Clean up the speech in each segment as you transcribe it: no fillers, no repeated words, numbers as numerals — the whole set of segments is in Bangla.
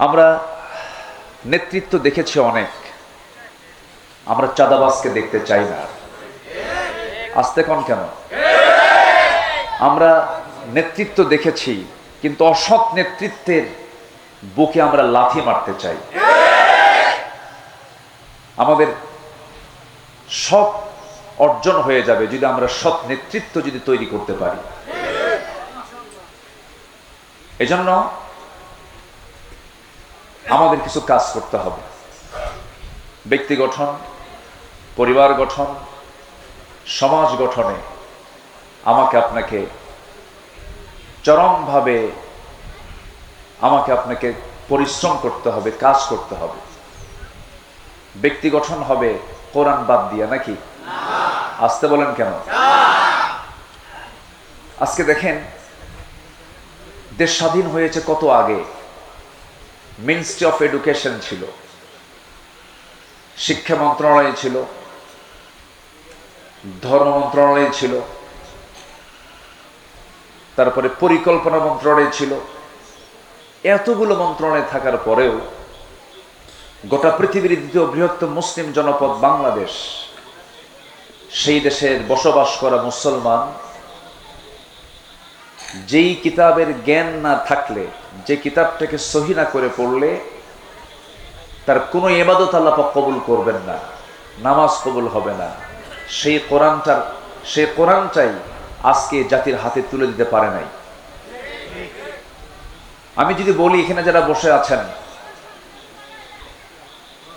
আমরা নেতৃত্ব দেখেছি অনেক, আমরা চাঁদাবাজকে দেখতে চাই না। আস্তে কোন কেন? আমরা নেতৃত্ব দেখেছি, কিন্তু অসৎ নেতৃত্বের বুকে আমরা লাথি মারতে চাই। আমাদের সৎ অর্জন হয়ে যাবে যদি আমরা সৎ নেতৃত্ব যদি তৈরি করতে পারি। এজন্য আমাদের কিছু কাজ করতে হবে। ব্যক্তি গঠন, পরিবার গঠন, সমাজ গঠনে আমাকে আপনাকে চরমভাবে আপনাকে পরিশ্রম করতে হবে, কাজ করতে হবে। ব্যক্তি গঠন হবে কোরআন বাদ দিয়া নাকি? আসতে বলেন কেন? আজকে দেখেন, দেশ স্বাধীন হয়েছে কত আগে। মিনিস্ট্রি অফ এডুকেশন ছিল, শিক্ষা মন্ত্রণালয় ছিল, ধর্ম মন্ত্রণালয় ছিল, তারপরে পরিকল্পনা মন্ত্রণালয় ছিল। এতগুলো মন্ত্রণালয় থাকার পরেও গোটা পৃথিবীর দ্বিতীয় বৃহত্তম মুসলিম জনপদ বাংলাদেশ, সেই দেশের বসবাস করা মুসলমান যেই কিতাবের জ্ঞান না থাকলে, যে কিতাবটাকে সহি না করে পড়লে তার কোনো ইবাদত আল্লাহ পাক কবুল করবেন না, নামাজ কবুল হবে না। সেই কোরআনটাই আজকে জাতির হাতে তুলে দিতে পারে নাই। আমি যদি বলি, এখানে যারা বসে আছেন,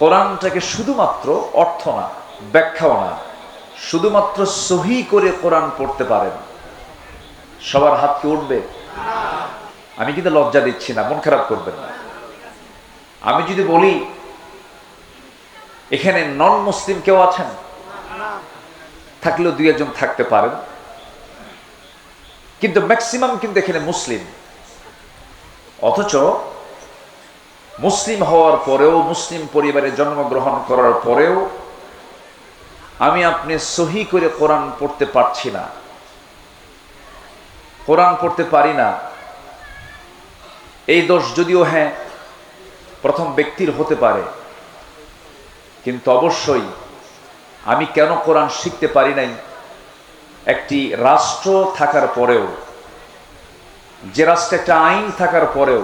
কোরআনটাকে শুধুমাত্র অর্থ না, ব্যাখ্যাও না, শুধুমাত্র সহি করে কোরআন পড়তে পারেন, সবার হাত কি উঠবে? আমি কিন্তু লজ্জা দিচ্ছি না, মন খারাপ করবেন না। আমি যদি বলি এখানে নন মুসলিম কেউ আছেন, থাকলেও দুই একজন থাকতে পারেন, কিন্তু ম্যাক্সিমাম কিন্তু এখানে মুসলিম। অথচ মুসলিম হওয়ার পরেও, মুসলিম পরিবারে জন্মগ্রহণ করার পরেও আমি আপনি সহি করে কোরআন পড়তে পারছি না, কোরআন পড়তে পারি না। এই দোষ যদিও হ্যাঁ প্রথম ব্যক্তির হতে পারে, কিন্তু অবশ্যই আমি কেন কোরআন শিখতে পারি নাই? একটি রাষ্ট্র থাকার পরেও, যে রাষ্ট্রে একটা আইন থাকার পরেও,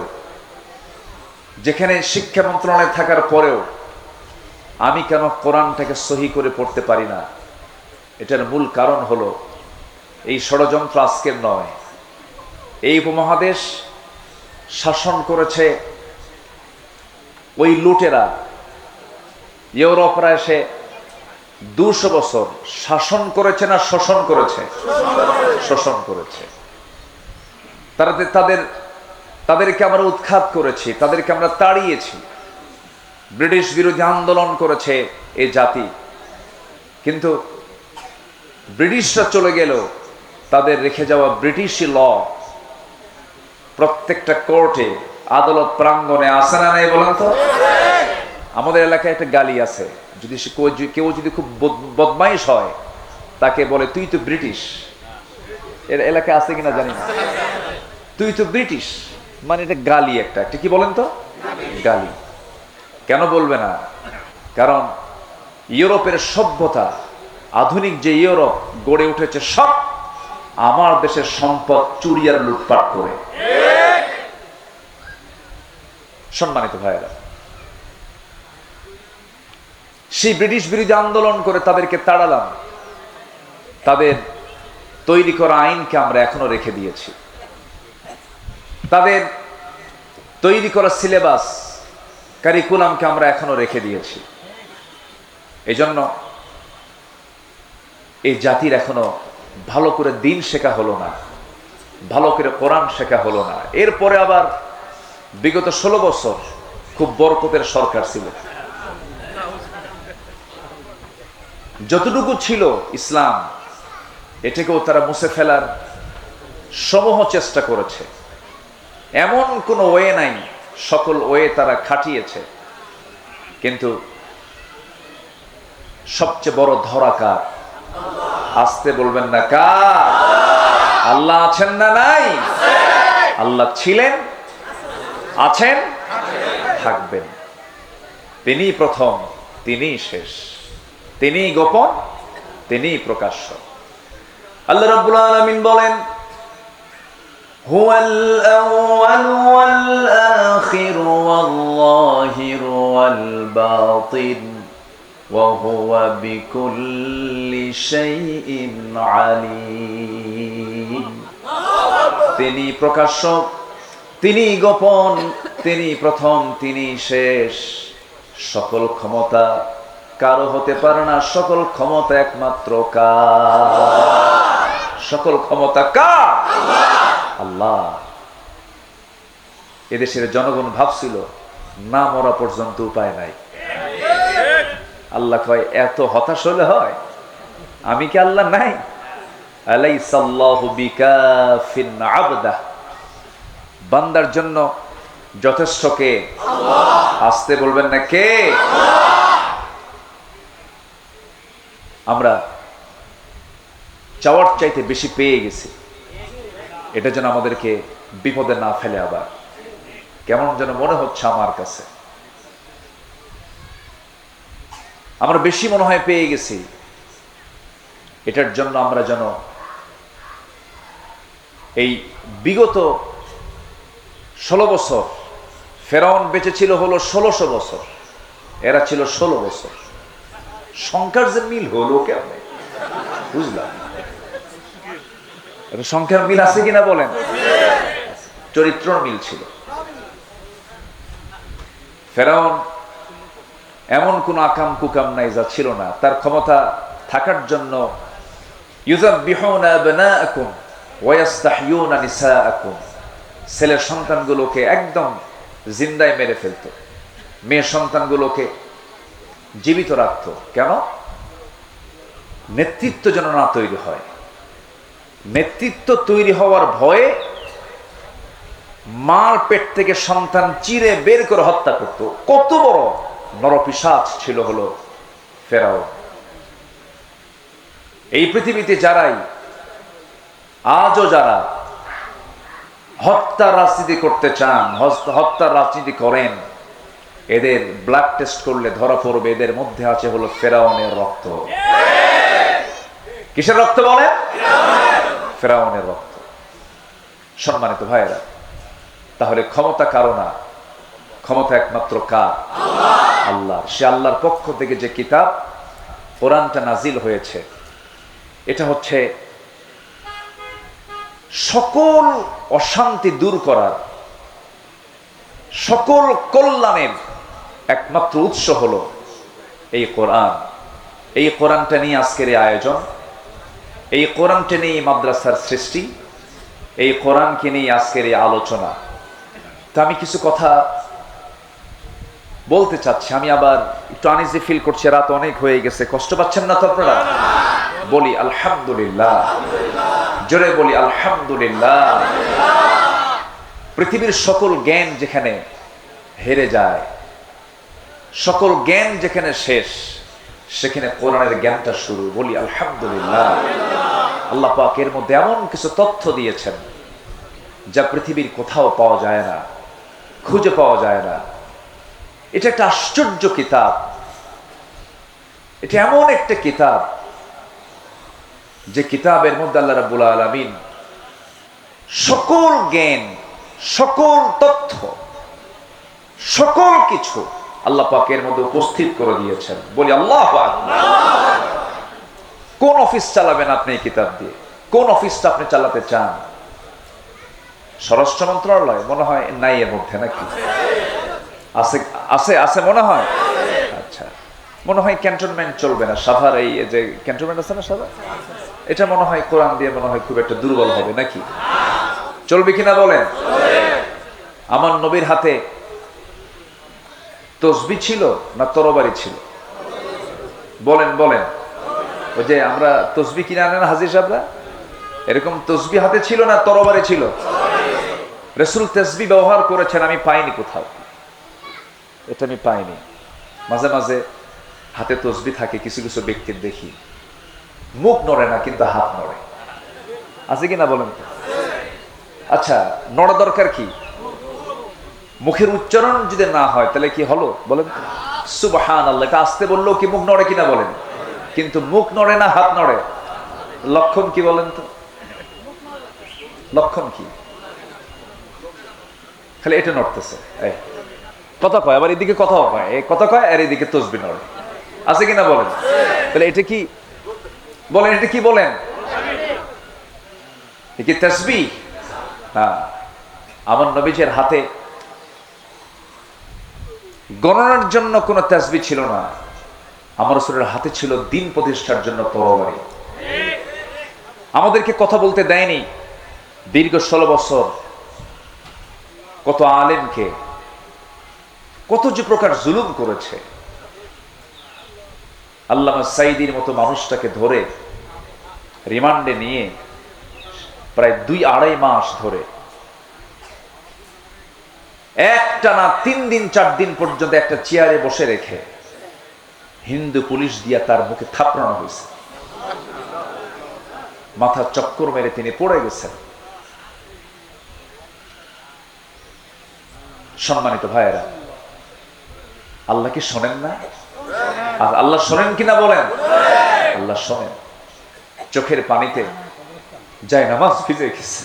যেখানে শিক্ষা মন্ত্রণালয় থাকার পরেও আমি কেন কোরআনটাকে সহি করে পড়তে পারি না? এটার মূল কারণ হলো এই ষড়যন্ত্র আজকের নয়। এই উপমহাদেশ শাসন করেছে ওই লুটেরা। ইউরোপরা এসে 200 বছর শাসন করেছে না শোষণ করেছে? শোষণ করেছে। তাদেরকে আমরা উৎখাত করেছি, তাদেরকে আমরা তাড়িয়েছি। ব্রিটিশ বিরোধী আন্দোলন করেছে এই জাতি, কিন্তু ব্রিটিশরা চলে গেল, তাদের রেখে যাওয়া ব্রিটিশি ল প্রত্যেকটা কোর্টে, আদালত প্রাঙ্গণে আছে না নাই বলেন তো? আমাদের এলাকায় একটা গালি আছে, যদি কেউ যদি খুব বদমাইশ হয় তাকে বলে তুই তো ব্রিটিশ। এর এলাকায় আছে কিনা জানি না। তুই তো ব্রিটিশ মানে এটা গালি, একটা কি বলেন তো? গালি। কেন বলবে না? কারণ ইউরোপের সভ্যতা, আধুনিক যে ইউরোপ গড়ে উঠেছে, সব আমার দেশের সম্পদ চুরি আর লুটপাট করে। সম্মানিত ভাইয়েরা, সেই ব্রিটিশ বিরোধী আন্দোলন করে তাদেরকে তাড়ালাম, তাদের তৈরি করা আইনকে আমরা এখনো রেখে দিয়েছি, তাদের তৈরি করা সিলেবাস, কারিকুলামকে আমরা এখনো রেখে দিয়েছি। এজন্য এই জাতির এখনো ভালো করে দিন শেখা হলো না, ভালো করে কোরআন শেখা হলো না। এরপরে আবার বিগত 16 বছর খুব বরকতের সরকার ছিল। যতটুকু ছিল ইসলাম, এটাকেও তারা মুছে ফেলার সমূহ চেষ্টা করেছে। এমন কোনো ওয়ে নাই, সকল ওয়ে তারা খাটিয়েছে, কিন্তু সবচেয়ে বড় ধরা কার? আসতে বলবেন না কার? আল্লাহ আছেন না নাই? আল্লাহ ছিলেন, আছেন, থাকবেন। তিনি প্রথম, তিনি শেষ, তিনি গোপন, তিনি প্রকাশ্য। আল্লাহ রাব্বুল আলামিন বলেন, হুয়াল আউয়াল ওয়াল আখির ওয়াল যাহির ওয়াল বাতিন ওয়া হুয়া বিকুল্লি শাইইন আলীম। তিনি প্রকাশ্য, তিনি গোপন, তিনি প্রথম, তিনি শেষ। সকল ক্ষমতা কারো হতে পারে না, সকল ক্ষমতা একমাত্র কার? সকল ক্ষমতা কার? আল্লাহ। এদেশের জনগণ ভাবছিল না মরা পর্যন্ত উপায় নাই। আল্লাহ কয়, এত হতাশ হলে হয়? আমি কি আল্লাহ নাই? আলাইসাল্লাহু বিকাফিন আবদাহ। বান্দার জন্য যথেষ্ট কে? আসতে বলবেন না, কে? আমরা চাওয়ার চাইতে বেশি পেয়ে গেছি, এটা যেন আমাদেরকে বিপদে না ফেলে। আবার কেমন যেন মনে হচ্ছে আমার কাছে, আমরা বেশি মনে হয় পেয়ে গেছি। এটার জন্য আমরা যেন এই বিগত 16 বছর, ফেরাউন বেঁচে ছিল হলো 1600 বছর, এরা ছিল 16 বছর। সংখ্যার যে মিল হলো কেমন বুঝলাম? সংখ্যার মিল আছে কিনা বলেন? চরিত্রর মিল ছিল। ফেরাউন এমন কোন আকাম কুকাম নাই যা ছিল না। তার ক্ষমতা থাকার জন্য ইউযাববিহুনা আবনাআকুম ওয়া ইস্তাহয়ুনা নিসাআকুম, ছেলের সন্তানগুলোকে একদম জিন্দায় মেরে ফেলতো, মেয়ের সন্তানগুলোকে জীবিত রাখত। কেন? নেতৃত্ব যেন না তৈরি হয়। নেতৃত্ব তৈরি হওয়ার ভয়ে মার পেট থেকে সন্তান চিরে বের করে হত্যা করত। কত বড় নরপিশাচ ছিল হলো ফেরাউন। এই পৃথিবীতে যারাই আজও যারা হত্যা রাজনীতি করতে চান, হত্যার রাজনীতি করেন, এদের ব্লাড টেস্ট করলে ধরা পড়বে এদের মধ্যে আছে হলো ফেরাউনের রক্ত। কিসের রক্ত বলে? ফেরাউনের রক্ত। সম্মানিত ভাইয়েরা, তাহলে ক্ষমতা কারো না, ক্ষমতা একমাত্র কার? আল্লাহর। সে আল্লাহর পক্ষ থেকে যে কিতাব কোরআনটা নাজিল হয়েছে, এটা হচ্ছে সকল অশান্তি দূর করার, সকল কল্যাণের একমাত্র উৎস হলো এই কোরআন। এই কোরআনটা নিয়ে আজকের এই আয়োজন, এই কোরআনটা নিয়ে মাদ্রাসার সৃষ্টি, এই কোরআনকে নিয়ে আজকের এই আলোচনা। তা আমি কিছু কথা বলতে চাচ্ছি। আমি আবার একটু আনইজি ফিল করছি, রাত অনেক হয়ে গেছে। কষ্ট পাচ্ছেন না তো আপনারা? বলি আলহামদুলিল্লাহ, জোরে বলি আলহামদুলিল্লাহ। পৃথিবীর সকল জ্ঞান যেখানে হেরে যায়, সকল জ্ঞান যেখানে শেষ, সেখানে কোরআনের জ্ঞানটা শুরু। বলি আলহামদুলিল্লাহ। আল্লাহ পাক এর মধ্যে এমন কিছু তথ্য দিয়েছেন যা পৃথিবীর কোথাও পাওয়া যায় না, খুঁজে পাওয়া যায় না। এটা একটা আশ্চর্য কিতাব। এটা এমন একটা কিতাব যে কিতাবের মধ্যে আল্লাহ রাব্বুল আলামিন সকল জ্ঞান, সকল তথ্য, সকল কিছু আল্লাহ পাকের মধ্যে উপস্থিত করে দিয়েছেন। বলি আল্লাহু আকবার। কোন অফিস চালাবেন আপনি এই কিতাব দিয়ে? কোন অফিসটা আপনি চালাতে চান? স্বরাষ্ট্র মন্ত্রণালয় মনে হয় নাই এর মধ্যে, নাকি আছে? আছে আছে মনে হয়। আচ্ছা, মনে হয় ক্যান্টনমেন্ট চলবে না। সাভার এই যে ক্যান্টনমেন্ট আছে না সাভার, এটা মনে হয় কোরআন দিয়ে মনে হয় খুব একটা দুর্বল হবে, নাকি? চলবে কিনা বলেন? আমার নবীর হাতে তসবিহ ছিল না তরবারি ছিল? বলেন বলেন। ওই যে আমরা তসবিহ কিনে আনেন হাজির সাহেবরা, এরকম তসবিহ হাতে ছিল না তরবারি ছিল? রাসূল তসবিহ ব্যবহার করেছেন, আমি পাইনি কোথাও, এটা আমি পাইনি। মাঝে মাঝে হাতে তসবিহ থাকে কিছু কিছু ব্যক্তির, দেখি মুখ নড়ে না কিন্তু হাত নড়ে। আছে কিনা বলেন তো? আচ্ছা, নড়া দরকার কি? মুখের উচ্চারণ যদি না হয় তাহলে কি হলো বলেন? সুবহানাল্লাহ আসতে বললেও কি মুখ নড়ে কিনা বলেন? কিন্তু মুখ নড়ে না হাত নড়ে, লক্ষণ কি বলেন তো? লক্ষণ কি? খালি এটা নড়তেছে, এই কথা কয়, আবার এদিকে কথাও কয়, এই কথা কয় আর এদিকে তসবি নড়ে, আছে কিনা বলেন? তাহলে এটা কি বলেন? এটা কি বলেন? কি তাসবিহ? হ্যাঁ, আমার নবীজের হাতে গণনার জন্য কোনো তাসবিহ ছিল না, আমার রাসূলের হাতে ছিল দ্বীন প্রতিষ্ঠার জন্য তরবারি। আমাদেরকে কথা বলতে দেয়নি দীর্ঘ 16 বছর। কত আলেমকে কত যে প্রকার জুলুম করেছে। আল্লামা সাঈদীর মতো মানুষটাকে ধরে রিমান্ডে নিয়ে প্রায় 2-2.5 মাস ধরে একটানা 3 দিন 4 দিন পর্যন্ত একটা চেয়ারে বসে রেখে হিন্দু পুলিশ দিয়া তার মুখে থাপড়ানো হয়েছে। মাথা চক্কর মেরে তিনি পড়ে গেছেন। সম্মানিত ভাইয়েরা, আল্লাহ কি শোনেন না? আর আল্লাহ শোনেন কিনা বলেন? আল্লাহ শোনেন। চোখের পানিতে যায় নামাজ ভিজে গেছে,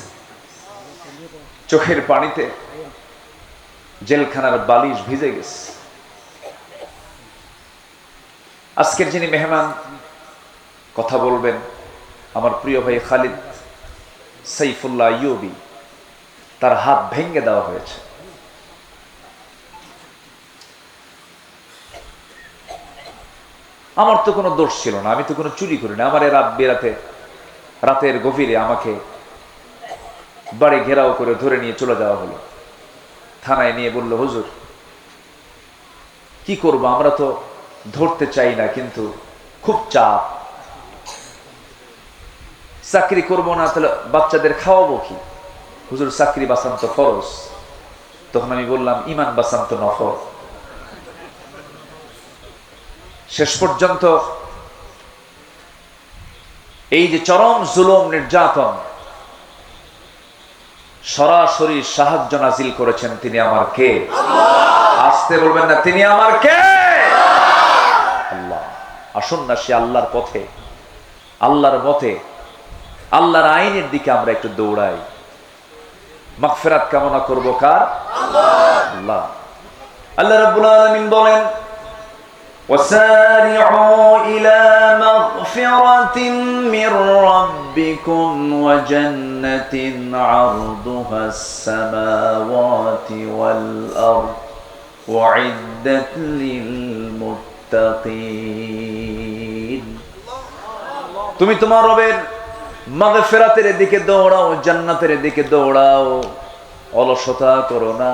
চোখের পানিতে জেলখানার বালিশ ভিজে গেছে। আজকের যিনি মেহমান কথা বলবেন, আমার প্রিয় ভাই খালিদ সাইফুল্লাহ আইয়ুবী, তার হাত ভেঙে দেওয়া হয়েছে। আমার তো কোনো দোষ ছিল না, আমি তো কোনো চুরি করি না। আমার রাতের গভীরে আমাকে বাড়ি ঘেরাও করে ধরে নিয়ে চলে যাওয়া হলো। থানায় নিয়ে বলল, হুজুর কি করব, আমরা তো ধরতে চাই না কিন্তু খুব চাপ, চাকরি করব না তাহলে বাচ্চাদের খাওয়াবো কি? হুজুর চাকরি বাঁচান তো ফরজ। তখন আমি বললাম, ইমান বাঁচান তো নফল। শেষ পর্যন্ত এই যে চরম জুলুম নির্যাতন, সরাসরি সাহায্য নাজিল করেছেন তিনি আমার কে? আসতে বলবেন না, তিনি আমার কে? আল্লাহ। আসুন না সে আল্লাহর পথে, আল্লাহর মতে, আল্লাহর আইনের দিকে আমরা একটু দৌড়াই। মাগফিরাত কামনা করব কার? আল্লাহ। আল্লাহ রাব্বুল আলামিন বলেন, وسارعوا إلى مغفرة من ربكم وجنة عرضها السماوات والأرض وعدت للمتقين। তুমি তোমার রবের মাগফিরাতের দিকে দৌড়াও, জান্নাতের দিকে দৌড়াও, অলসতা করো না,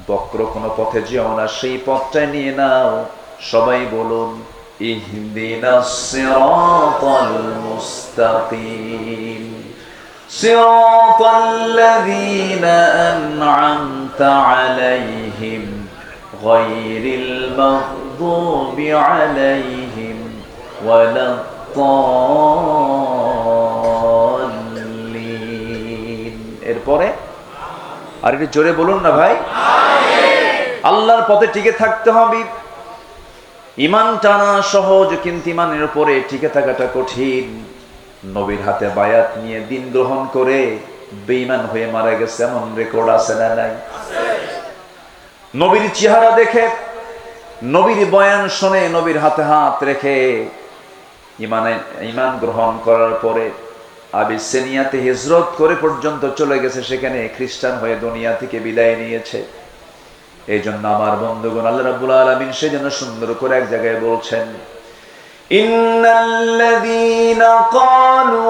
বক্র কোনো পথে যেও না, সেই পথটা নিয়ে নাও। সবাই বলুন, ইহদিনাস সিরাতাল মুস্তাকিম সিরাতাল্লাযীনা আন'আমতা আলাইহিম গায়রিল মাগদুবি আলাইহিম ওয়ালাদ-দাল্লিন। এরপরে আর একটু জোরে বলুন না ভাই। আল্লাহর পথে টিকে থাকতে হবে। ইমান টানা সহজ, কিন্তু ইমানের উপরে টিকে থাকাটা কঠিন। নবীর হাতে বায়াত নিয়ে দিন গ্রহণ করে বেঈমান হয়ে মারা গেছে এমন রেকর্ড আছে না নাই? নবীর চেহারা দেখে, নবীর বয়ান শুনে, নবীর হাতে হাত রেখে ইমান গ্রহণ করার পরে আবিসিনিয়াতে হিজরত করে পর্যন্ত চলে গেছে, সেখানে খ্রিস্টান হয়ে দুনিয়া থেকে বিদায় নিয়েছে। এই জন্য আমার বন্ধুগণ, আল্লাহ রাব্বুল আলামিন সেজন্য সুন্দর করে এক জায়গায় বলছেন, ইন্নাল্লাযীনা ক্বালু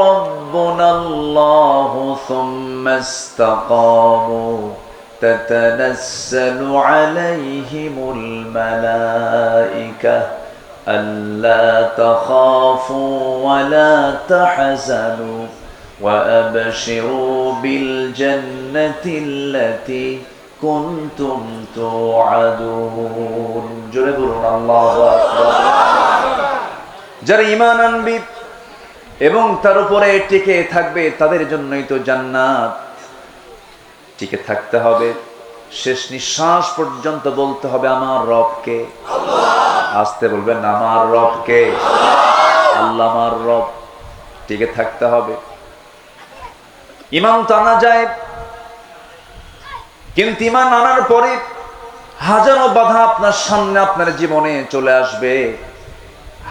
রাব্বুনাল্লাহু সুম্মা ইসতাকামু তাতানাজ্জালু আলাইহিমুল মালায়েকা আল্লা তাখাফু ওয়া লা তাহজানু ওয়া আবশিরু বিল জান্নাতিল্লাতী কুনতুম তুআদুন। জোরে বলুন আল্লাহু আকবার। যারা ঈমান আনবে এবং তার উপরে টিকে থাকবে তাদের জন্যই তো জান্নাত। টিকে থাকতে হবে, শেষ নিঃশ্বাস পর্যন্ত বলতে হবে আমার রবকে। আসতে বলবেন আমার রবকে, আল্লাহ আমার রব। টিকে থাকতে হবে। ইমান তো আনা যায়, কিন্তু ইমান আনার পরে হাজারো বাধা আপনার সামনে আপনার জীবনে চলে আসবে।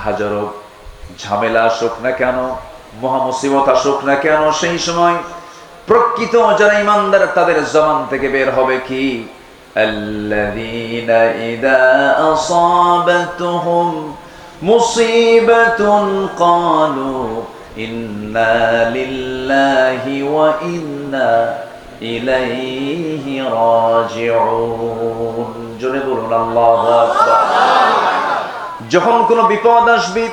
হাজারো ঝামেলা আসুক না কেন, মহা মুসিবত আসুক না কেন, সেই সময় প্রকৃত যারা ইমানদার তাদের জবান থেকে বের হবে কি, আল্লাযীনা ইযা আসাবাতুহুম মুসিবাতুন ক্বালু ইন্না লিল্লাহি ওয়া ইন্না ইলাইহি রাজিউন। জোরে বলুন আল্লাহু আকবার। যখন কোনো বিপদ আসবে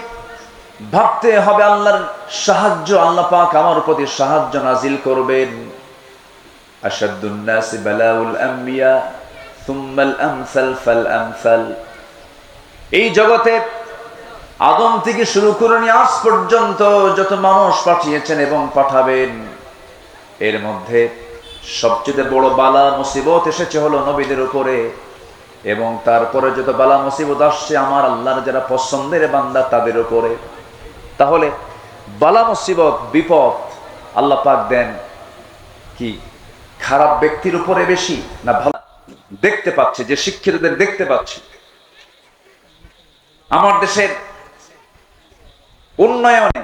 ভাবতে হবে আল্লাহর সাহায্য, আল্লাহ পাক আমার প্রতি সাহায্য নাজিল করবেন। আশাদ্দুন নাসি বালাউল আম্বিয়া সুম্মাল আমসাল ফাল আমসাল। এই জগতে আদম থেকে শুরু করে নিয়ে আজ পর্যন্ত যত মানুষ পাঠিয়েছেন এবং পাঠাবেন, এর মধ্যে সবচেয়ে বড় বালা মুসিবত এসেছে হলো নবীদের উপরে, এবং তারপরে যত বালা মুসিবত আসছে আমার আল্লাহর যারা পছন্দের বান্দা তাদের উপরে। তাহলে বালা মুসিবত বিপদ আল্লাহ পাক দেন কি খারাপ ব্যক্তির উপরে বেশি না ভালো? দেখতে পাচ্ছে যে শিক্ষিতদের দেখতে পাচ্ছি আমার দেশের উন্নয়নে,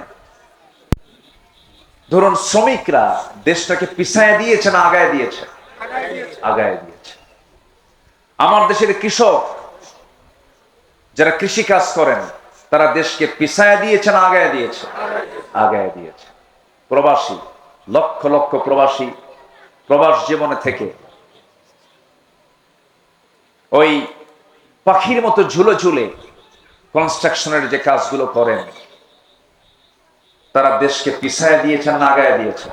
ধরুন শ্রমিকরা দেশটাকে পিছায় দিয়েছে না আগায় দিয়েছে? আগায় দিয়েছে। আমার দেশের কৃষক যারা কৃষি কাজ করেন তারা দেশকে পিছায় দিয়েছে না আগায় দিয়েছে? আগায় দিয়েছে। প্রবাসী, লক্ষ লক্ষ প্রবাসী প্রবাস জীবনে থেকে ওই পাখির মতো ঝুলে ঝুলে কনস্ট্রাকশনের যে কাজগুলো করেন, তারা দেশকে পিছায় দিয়েছেন না আগায় দিয়েছে?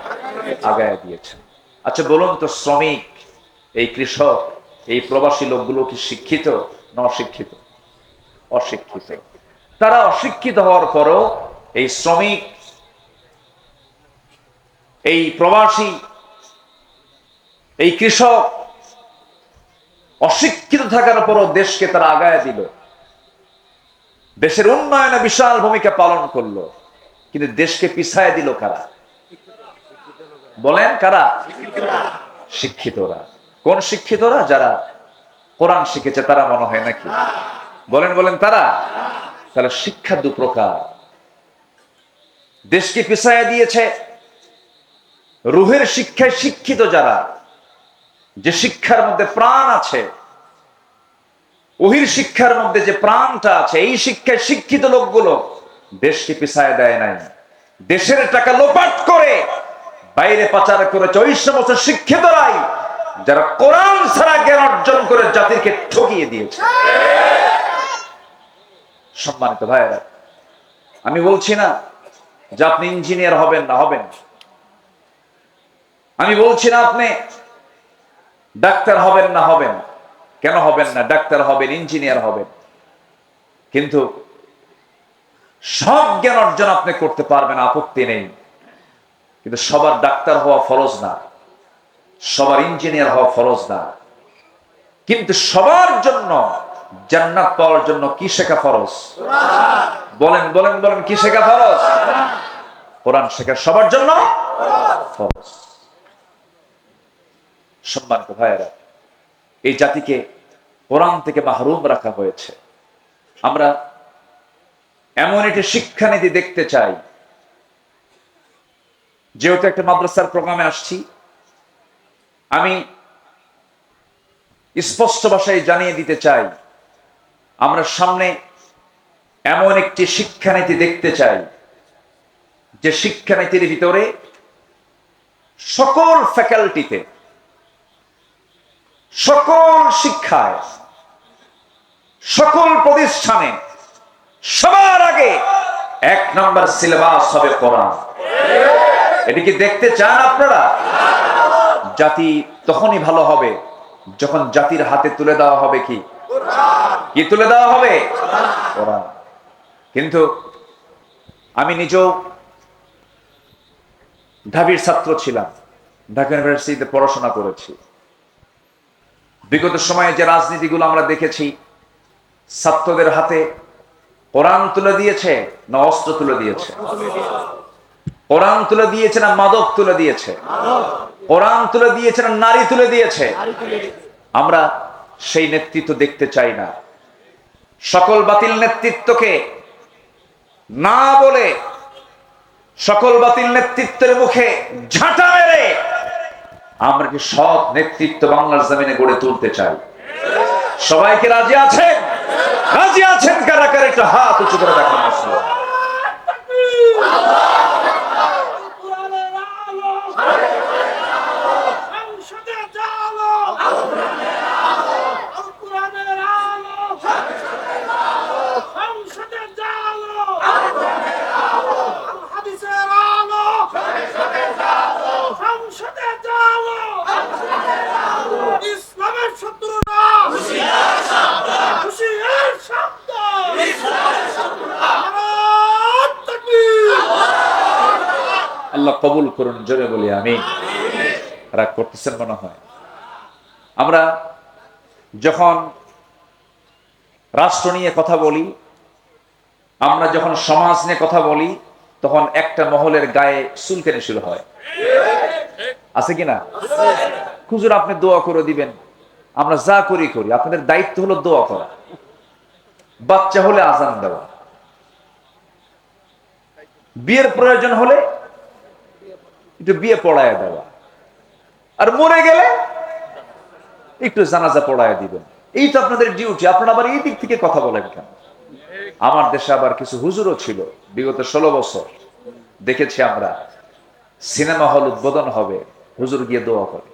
আগায় দিয়েছেন। আচ্ছা বলুন তো, শ্রমিক, এই কৃষক, এই প্রবাসী লোকগুলো কি শিক্ষিত না অশিক্ষিত? অশিক্ষিত। তারা অশিক্ষিত হওয়ার পরও এই শ্রমিক, এই প্রবাসী, এই কৃষক অশিক্ষিত থাকার পরও দেশকে তারা আগায় দিল, দেশের উন্নয়নে বিশাল ভূমিকা পালন করলো। কিন্তু দেশকে পিছায় দিল কারা? বলেন কারা? শিক্ষিতরা। কোন শিক্ষিতরা? যারা কোরআন শিখেছে তারা মনে হয় নাকি? বলেন বলেন তারা। তাহলে শিক্ষা দু প্রকার। দেশকে পিছায় দিয়েছে রুহের শিক্ষায় শিক্ষিত যারা, যে শিক্ষার মধ্যে প্রাণ আছে, ওহির শিক্ষার মধ্যে যে প্রাণটা আছে, এই শিক্ষায় শিক্ষিত লোকগুলো দেশকে পিছায় দেয় নাই। দেশের টাকা লোপাট করে বাইরে পাচার করেছে ওই সমস্ত শিক্ষিতরাই যারা কোরআন ছাড়া জ্ঞান অর্জন করে জাতিকে ঠকিয়ে দিয়েছে। সম্মানিত ভাইয়েরা, আমি বলছি না যে আপনি ইঞ্জিনিয়ার হবেন না, হবেন। আমি বলছি না আপনি ডাক্তার হবেন না, হবেন। কেন হবেন না? ডাক্তার হবেন, ইঞ্জিনিয়ার হবেন। কিন্তু সব জ্ঞান অর্জন আপনি করতে পারবেন, আপত্তি নেই। কিন্তু সবার ডাক্তার হওয়া ফরজ না, সবার ইঞ্জিনিয়ার হওয়া ফরজ না। কিন্তু সবার জন্য জান্নাত পাওয়ার জন্য কি শেখা ফরজ? বলেন বলেন বলেন, কি শেখা ফরজ? কোরআন শেখা সবার জন্য ফরজ। সম্মানিত ভাইয়েরা, এই জাতিকে কোরআন থেকে মাহরুম রাখা হয়েছে। আমরা এমন একটি শিক্ষানীতি দেখতে চাই, যেহেতু একটা মাদ্রাসার প্রোগ্রামে আসছি, আমি স্পষ্ট ভাষায় জানিয়ে দিতে চাই, আমরা সামনে এমন একটি শিক্ষানীতি দেখতে চাই যে শিক্ষানীতির ভিতরে সকল ফ্যাকাল্টিতে, সকল শিক্ষায়, সকল প্রতিষ্ঠানে সবার আগে 1 নম্বর সিলেবাস হবে কোরআন। এটা কি দেখতে চান আপনারা? জাতি তখনই ভালো হবে যখন জাতির হাতে তুলে দেওয়া হবে কি? কি তুলে দেওয়া হবে? কোরআন। কিন্তু আমি নিজেও ঢাবির ছাত্র ছিলাম, ঢাকা ইউনিভার্সিটিতে পড়াশোনা করেছি। বিগত সময়ে যে রাজনীতিগুলো আমরা দেখেছি, ছাত্রদের হাতে কোরআন তুলে দিয়েছে না অস্ত্র তুলে দিয়েছে? কোরআন তুলে দিয়েছে না মাদক তুলে দিয়েছে? কোরআন তুলে দিয়েছে না নারী তুলে দিয়েছে? আমরা সেই নেতৃত্ব দেখতে চাই না। সকল বাতিল নেতৃত্বকে না বলে, সকল বাতিল নেতৃত্বের মুখে ঝাঁটা মেরে আমরা কি সৎ নেতৃত্ব বাংলার জমিনে গড়ে তুলতে চাই? সবাইকে রাজি আছেন? রাজি আছেন কারা কারা একটা হাত উঁচু করে দেখান। আল্লাহ কবুল করুন, জোরে বলি আমিন। রাগ করতেছেন মনে হয়। আমরা যখন রাষ্ট্র নিয়ে কথা বলি, আমরা যখন সমাজ নিয়ে কথা বলি, তখন একটা মহলের গায়ে চুলকানি শুরু হয়, আছে কিনা? হুজুর আপনি দোয়া করে দিবেন, আমরা যা করি করি, আপনাদের দায়িত্ব হলো দোয়া করা, বাচ্চা হলে আজান দেওয়া, বিয়ের প্রয়োজন হলে একটু বিয়ে পড়ায় দেওয়া, আর মরে গেলে একটু জানাজা পড়ায় দিবেন। এই তো আপনাদের ডিউটি। আপনারা আবার এই দিক থেকে কথা বলেন কেন? আমার দেশে আবার কিছু হুজুরও ছিল, বিগত 16 বছর দেখেছি আমরা, সিনেমা হল উদ্বোধন হবে, হুজুর গিয়ে দোয়া করে।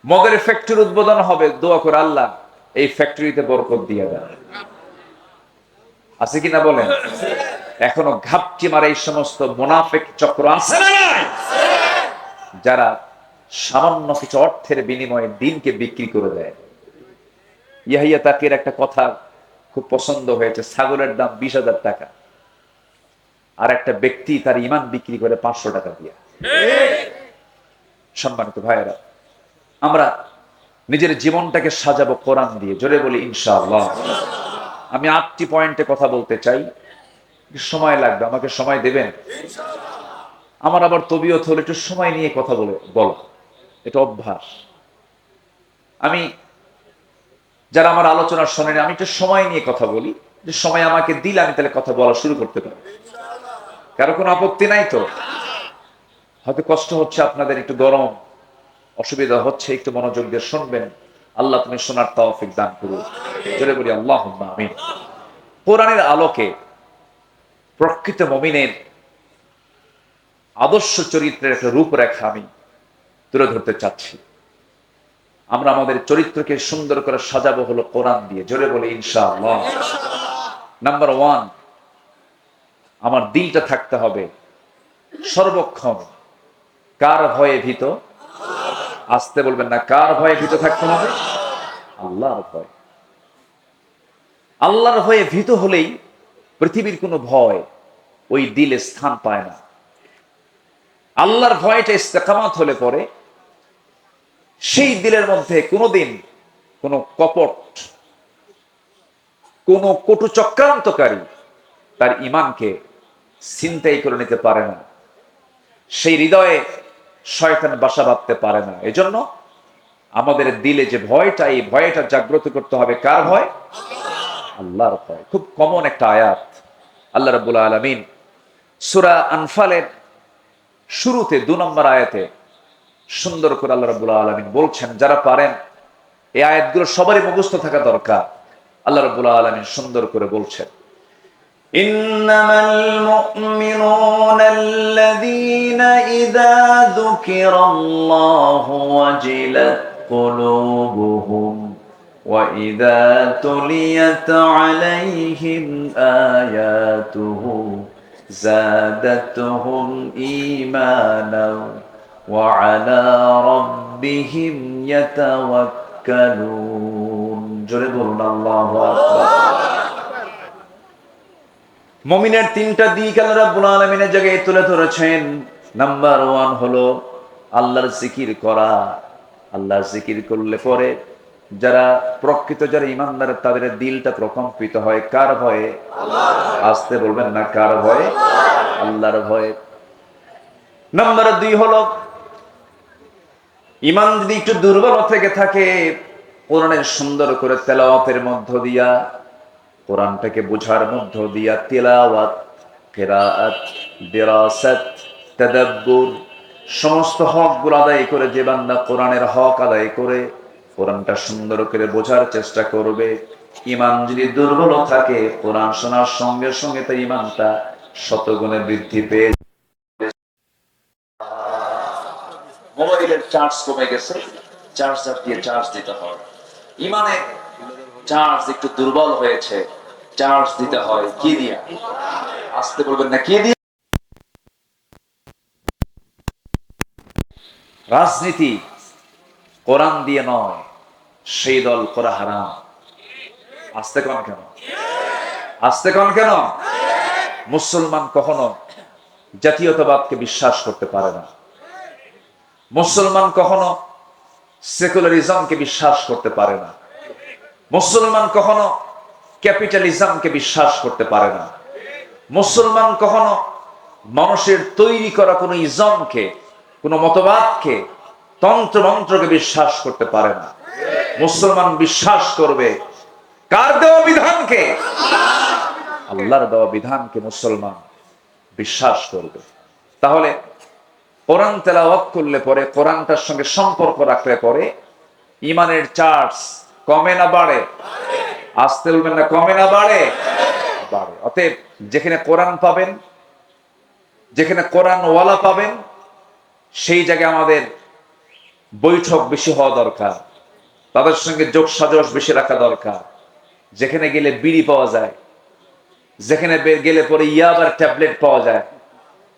মদের ফ্যাক্টরি উদ্বোধন হবে, দোয়া করে আল্লাহ এই ফ্যাক্টরিতে বরকত দিয়ে দেন। আছে কিনা বলেন? এখনো ঘাপটি মারা এই সমস্ত মুনাফিক চক্র আছে না নাই? যারা সামান্য কিছু অর্থের বিনিময়ে দিনকে বিক্রি করে দেয়। ইয়াহিয়া তাকের একটা কথা খুব পছন্দ হয়েছে, ছাগলের দাম 20,000 টাকা, আর একটা ব্যক্তি তার ইমান বিক্রি করে 500 টাকা দিয়ে। সম্মানিত ভাইয়েরা, আমরা নিজের জীবনটাকে সাজাবো কোরআন দিয়ে, জোরে বলি ইনশাআল্লাহ। আমি 8টি পয়েন্টে কথা বলতে চাই, সময় লাগবে, আমাকে সময় দেবেন? আমার আবার তবিয়ত হলো একটু সময় নিয়ে কথা বলা, এটা অভ্যাস। আমি যারা আমার আলোচনা শোনেন, আমি একটু সময় নিয়ে কথা বলি, যে সময় আমাকে দিলে আমি তাহলে কথা বলা শুরু করতে পারি। কারো কোনো আপত্তি নাই তো? হয়তো কষ্ট হচ্ছে আপনাদের, একটু গরম, অসুবিধা হচ্ছে, একটু মনোযোগ দিয়ে শুনবেন। আল্লাহ তুমি শোনার তৌফিক দান করুন, জোরে বলি আল্লাহুম্মা আমিন। কোরআনের আলোকে প্রকৃত মুমিনের আদর্শ চরিত্রের একটা রূপরেখা আমি তুলে ধরতে চাচ্ছি। আমরা আমাদের চরিত্রকে সুন্দর করে সাজাবো হলো কোরআন দিয়ে, জোরে বলি ইনশাআল্লাহ। নাম্বার 1, আমার দিলটা থাকতে হবে সর্বক্ষণ কার ভয়ে ভীত? আসতে বলবেন না, কার ভয়ে ভীত থাকতে হবে? আল্লাহর ভয়। আল্লাহর ভয়ে ভীত হলেই পৃথিবীর কোনো ভয় ওই দিলে স্থান পায় না। আল্লাহর ভয়টা ইস্তেকামাত হলে পরে সেই দিলের মধ্যে কোনোদিন কোনো কপট, কোনো কটু চক্রান্তকারী তার ঈমানকে ছিনতাই করে নিতে পারে না। সেই হৃদয়ে শয়তান বাসা বাঁধতে পারে না। এজন্য আমাদের দিলে যে ভয়টা, এই ভয়টা জাগ্রত করতে হবে। কার ভয়? আল্লাহর ভয়। খুব কমন একটা আয়াত। আল্লাহ রাব্বুল আলামিন সূরা আনফালের শুরুতে 2 নম্বর আয়াতে সুন্দর করে আল্লাহ রাব্বুল আলামিন বলছেন, যারা পারেন এই আয়াতগুলো সবারই মুখস্থ থাকা দরকার। আল্লাহ রাব্বুল আলামিন সুন্দর করে বলছেন, ইন্নামাল মুমিনুনা আল্লাযীনা ইযা যুকিরাল্লাহু ওয়াজিলাত কুলুবুহুম ওয়া ইযা তুলিয়াত আলাইহিম আয়াতুহু যাদাতুহুম ঈমানাও ওয়া আলা রাব্বিহিম ইয়াতাওয়াক্কালুন। জোরে বলুন আল্লাহু আকবার। মুমিনের 3টা দিক আল্লাহ রাব্বুল আলামিনের জায়গায় তুলে ধরেছেন। নাম্বার 1 হলো আল্লাহর জিকির করা। আল্লাহর জিকির করলে পরে যারা প্রকৃত যারা ইমানদার তাদের দিলটা প্রকম্পিত হয় কার ভয়ে? আসতে বলবেন না, কার ভয়ে? আল্লাহর ভয়ে। নাম্বার 2 হলো ইমান যদি একটু দুর্বল থেকে থাকে, কোরআনের সুন্দর করে তেলাওয়াতের মধ্য দিয়া, কোরআনটাকে বোঝার মধ্য দিয়া, তেলাওয়াত, কিরাআত, দিরাসাত, তাদাব্বুর সমস্ত হকগুলো আদায় করে যে বান্দা কোরআনের হক আদায় করে কোরআনটা সুন্দর করে বোঝার চেষ্টা করবে, ইমান যদি দুর্বল থাকে কোরআন শোনার সঙ্গে সঙ্গে তার ইমানটা শতগুণে বৃদ্ধি পেয়ে। মোবাইলের চার্জ কমে গেছে, চার্জার দিয়ে চার্জ দিতে হয়। ইমানে চার্জ একটু দুর্বল হয়েছে, চার্জ দিতে হয় কি দিয়া? আসতে বলবেন না, কি দিয়ে? রাজনীতি কোরআন দিয়ে নয়, সেই দল করা হারাম। আসতে কন কেন? আসতে কন কেন? মুসলমান কখনো জাতীয়তাবাদকে বিশ্বাস করতে পারে না। মুসলমান কখনো সেকুলারিজমকে বিশ্বাস করতে পারে না। মুসলমান কখনো ক্যাপিটালিজমকে বিশ্বাস করতে পারে না। মুসলমান কখনো মানুষের তৈরি করা কোনো ইজমকে, কোনো মতবাদকে, তন্ত্র মন্ত্রকে বিশ্বাস করতে পারে না। মুসলমান বিশ্বাস করবে কার দেওয়া বিধানকে? আল্লাহর দেওয়া বিধানকে মুসলমান বিশ্বাস করবে। তাহলে কোরআন তেলাওয়াত করলে পরে, কোরআনটার সঙ্গে সম্পর্ক রাখলে পরে ইমানের চার্জ কমে না বাড়ে? আসতে বলবেন না, কমে না বাড়ে? বাড়ে। অতএব যেখানে কোরআন পাবেন, যেখানে কোরআন ওয়ালা পাবেন, সেই জায়গায় আমাদের বৈঠক বেশি হওয়া দরকার, তাদের সঙ্গে যোগ সাজস বেশি রাখা দরকার। যেখানে গেলে বিড়ি পাওয়া যায়, যেখানে গেলে পরে ইয়াবার ট্যাবলেট পাওয়া যায়,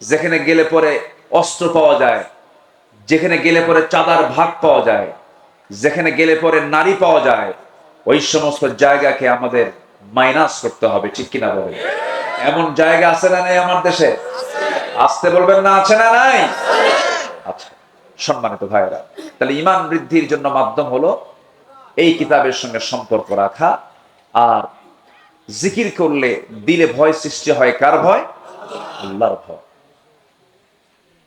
যেখানে গেলে পরে অস্ত্র পাওয়া যায়, যেখানে গেলে পরে চাঁদার ভাগ পাওয়া যায়, যেখানে গেলে পরে নারী পাওয়া যায়, ওই সমস্ত জায়গাকে আমাদের মাইনাস করতে হবে। ঠিক কিনা বলে? এমন জায়গা আছে না নাই আমার দেশে? আসতে বলবেন না, আছে না নাই? আচ্ছা সম্মানিত ভাইয়েরা, তাহলে ইমান বৃদ্ধির জন্য মাধ্যম হলো এই কিতাবের সঙ্গে সম্পর্ক রাখা। আর জিকির করলে দিলে ভয় সৃষ্টি হয়, কার ভয়? আল্লাহর ভয়।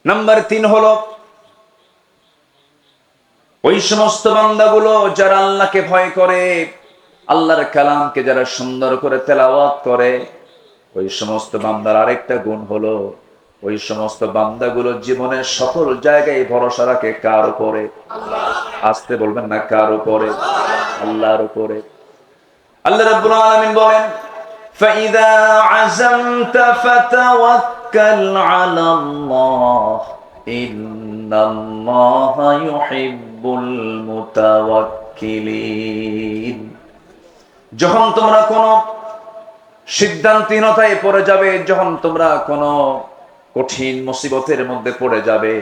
নাম্বার 3 হলো ওই সমস্ত বান্দাগুলো যারা আল্লাহকে ভয় করে, আল্লাহর কালামকে যারা সুন্দর করে তেলাওয়াত করে, ওই সমস্ত বান্দার আরেকটা গুণ হলো ওই সমস্ত বান্দাগুলো জীবনের সকল জায়গায় ভরসা রাখে কার উপরে? আসতে বলবেন না, কার উপরে? আল্লাহর উপরে। আল্লাহ রাব্বুল আলামিন বলেন, فَإِذَا عَزَمْتَ فَتَوَكَّلْ عَلَى اللَّهِ إِنَّ اللَّهَ يُحِبُّ الْمُتَوَكِّلِينَ। যখন তোমরা কোনো সিদ্ধান্তহীনতায় পড়ে যাবে, যখন তোমরা কোনো কঠিন মুসিবতের মধ্যে পড়ে যাবে,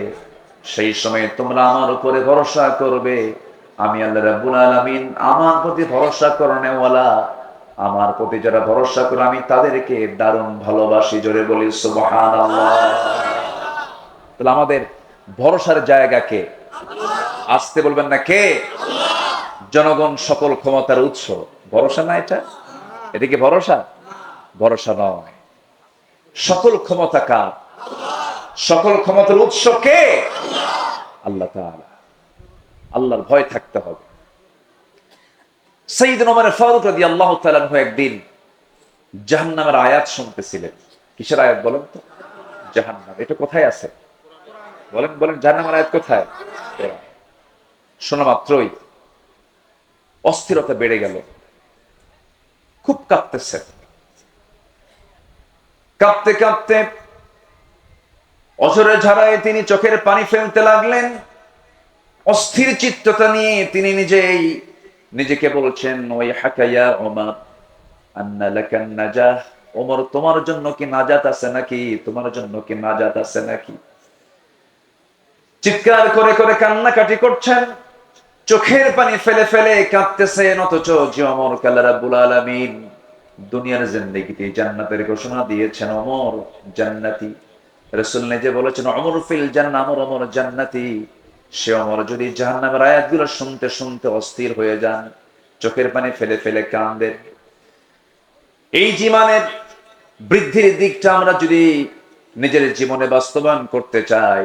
সেই সময় তোমরা আমার উপরে ভরসা করবে। আমি আল্লাহ রাব্বুল আলামিন আমার প্রতি ভরসা করনেওয়ালা, আমার প্রতি যারা ভরসা করে আমি তাদেরকে দারুণ ভালোবাসি। জোরে বলি সুবহানাল্লাহ। তাহলে আমাদের ভরসার জায়গা কে? আসতে বলবেন না, কে? জনগণ সকল ক্ষমতার উৎস। ভরসা না এটা? এটা কি ভরসা? ভরসা নয়। সকল ক্ষমতা কার? সকল ক্ষমতার উৎস কে? আল্লাহ তাআলা। আল্লাহর ভয় থাকতে হবে। সাইয়েদনা ওমর ফারুক রাদিয়াল্লাহু তাআলা আনহু একদিন জাহান্নামের আয়াত শুনতেছিলেন। কিসের আয়াত বলেন তো? জাহান্নাম। এটা কোথায় আছে? বলেন বলেন, জাহান্নামের আয়াত কোথায়? শোনা মাত্রই অস্থিরতা বেড়ে গেল, খুব কাঁপতেছে। কাঁপতে কাঁপতে অঝরে ঝাড়ায় তিনি চোখের পানি ফেলতে লাগলেন। অস্থির চিত্ততা নিয়ে তিনি নিজেকে বলছেন, ওই হাকায়া ওমর আন্না লাকান নাজাহ। ওমর, তোমার জন্য কি নাজাত আছে নাকি? তোমার জন্য কি নাজাত আছে নাকি? চিৎকার করে করে কান্নাকাটি করছেন, চোখের পানি ফেলে ফেলে কাঁদতেছেন। অথচ যে ওমর আল্লাহ রাব্বুল আলামিন দুনিয়ার জিন্দেগিতে জান্নাতের ঘোষণা দিয়েছেন, ওমর জান্নাতি। রাসূল নিজে বলেছেন, ওমর ফিল জান্নাহ, ওমর জান্নাতি। সে অমর যদি জাহান্নামের আয়াতগুলো শুনতে শুনতে অস্থির হয়ে যান, চোখের পানি ফেলে ফেলে কাঁদেন। এই জীবনের বৃদ্ধির দিকটা আমরা যদি নিজের জীবনে বাস্তবায়ন করতে চাই,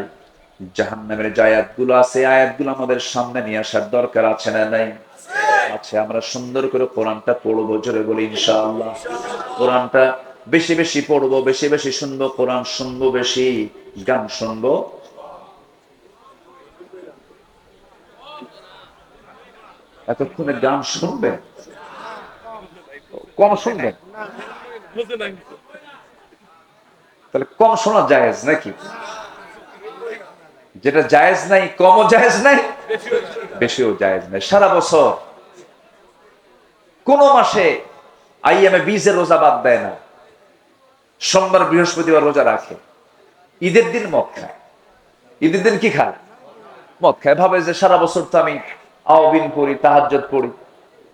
জাহান্নামের যে আয়াতগুলো আছে, আয়াতগুলো আমাদের সামনে নিয়ে আসার দরকার আছে না নাই? আছে। আমরা সুন্দর করে কোরআনটা পড়বো, জোরে বলি ইনশাআল্লাহ। কোরআনটা বেশি বেশি পড়বো, বেশি বেশি শুনবো, কোরআন শুনবো বেশি, গান শুনবো। এতক্ষণে গান শুনবেন, কম শুনবেন? তাহলে কম শোনা জায়েজ নাকি? যেটা জায়েজ নাই, কমও জায়েজ নাই, বেশিও জায়েজ নাই। সারা বছর কোন মাসে আইয়ামে বীজের রোজা বাদ দেয় না, সোমবার বৃহস্পতিবার রোজা রাখে, ঈদের দিন মদ খায়। ঈদের দিন কি খায়? মদ খায়। ভাবে যে সারা বছর তো আমি আওয়াবিন পড়ি, তাহাজ্জুদ পড়ি,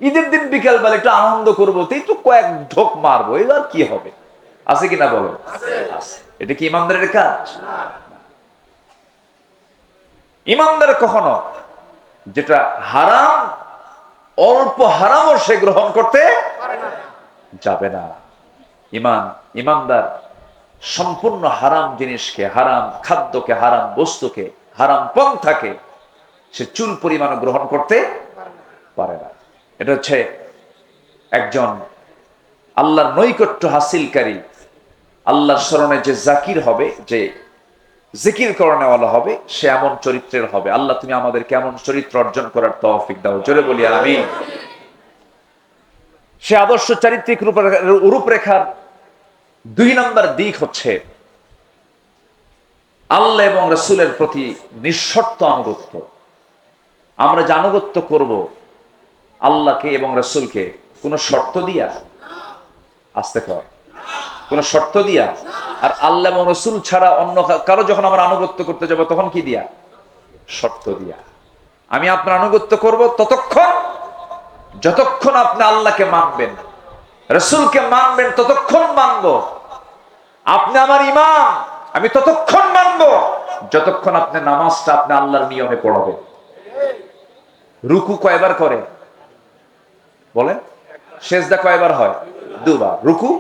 ঈদের দিন বিকাল বেলা একটু আনন্দ করবো, তো একটু কয়েক ঢোক মারবো, এবার কি হবে? আছে কিনা বলো? এটা কি ইমানদারের কাজ? ইমানদার কখনো যেটা হারাম, অল্প হারামও সে গ্রহণ করতে যাবে না। ইমানদার সম্পূর্ণ হারাম জিনিসকে, হারাম খাদ্যকে, হারাম বস্তুকে, হারাম পন্থাকে সে চুল পরিমাণ গ্রহণ করতে পারে না। এটা হচ্ছে একজন আল্লাহর নৈকট্য হাসিলকারী, আল্লাহর স্মরণে যে জাকির হবে, যে জিকির করনেওয়ালা হবে, সে এমন চরিত্রের হবে। আল্লাহ তুমি আমাদের কেমন চরিত্র অর্জন করার তৌফিক দাও, জোরে বলি আমিন। সে আদর্শ চারিত্রিক রূপরেখার 2 নম্বর দিক হচ্ছে আল্লাহ এবং রাসূলের প্রতি নিঃশর্ত আনুগত্য। আমরা যে আনুগত্য করব আল্লাহকে এবং রাসূলকে, কোন শর্ত দিয়া, আসতে কর, কোন শর্ত দিয়া। আর আল্লাহ এবং রাসূল ছাড়া অন্য কারো যখন আমরা আনুগত্য করতে যাব, তখন কি দিয়া? শর্ত দিয়া। আমি আপনার আনুগত্য করব ততক্ষণ যতক্ষণ আপনি আল্লাহকে মানবেন, রাসূলকে মানবেন, ততক্ষণ মানব। আপনি আমার ইমাম, আমি ততক্ষণ মানব যতক্ষণ আপনি নামাজটা আপনি আল্লাহর নিয়মে পড়াবেন। রুকু কয়বার করে বলেন? সেজদা কয়বার হয়? 2 বার। রুকু